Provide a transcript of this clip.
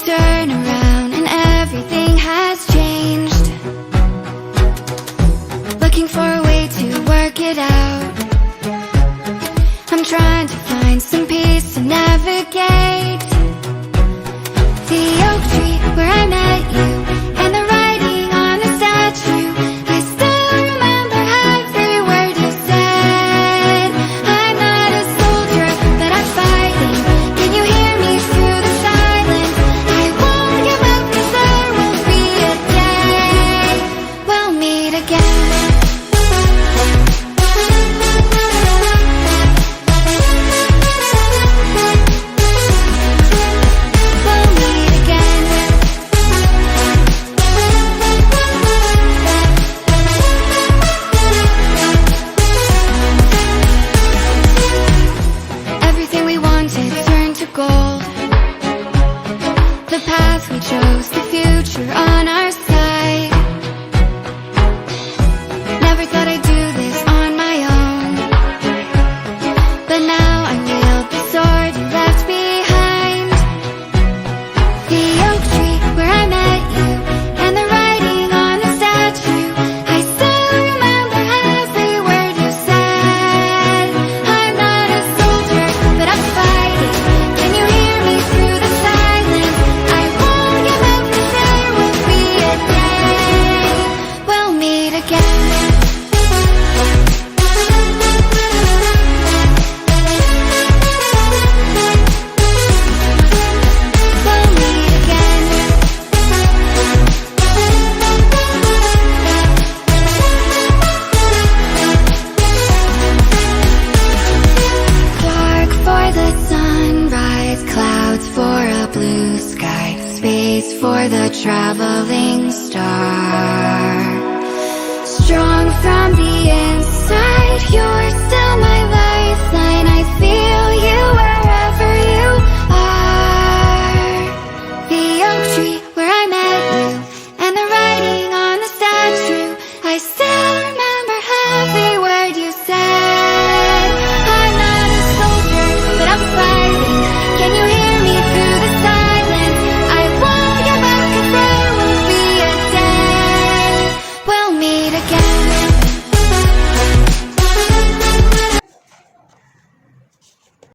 turn around and everything has changed. Looking for a way to work it out. I'm trying to find some peace to navigate. The oak tree where I met you, and the writing on the statue. I still remember every word you said. I'm not a soldier, but I'm fighting. Can you hear me through the silence? I won't give up, 'cause there will be a day we'll meet again. The path we chose, the future on our side. Never thought I'd do this on my own, but now I wield the sword you left behind. The oak tree where I met you, and the writing on the statue. I still remember every word you said. I'm not a soldier, but I'm fighting. Can you hear me through the silence? I won't give up, 'cause there will be a day we'll meet again. We'll meet again. Dark for the sunrise, clouds for a blue sky, space for the traveling star. Strong from the inside, you're still my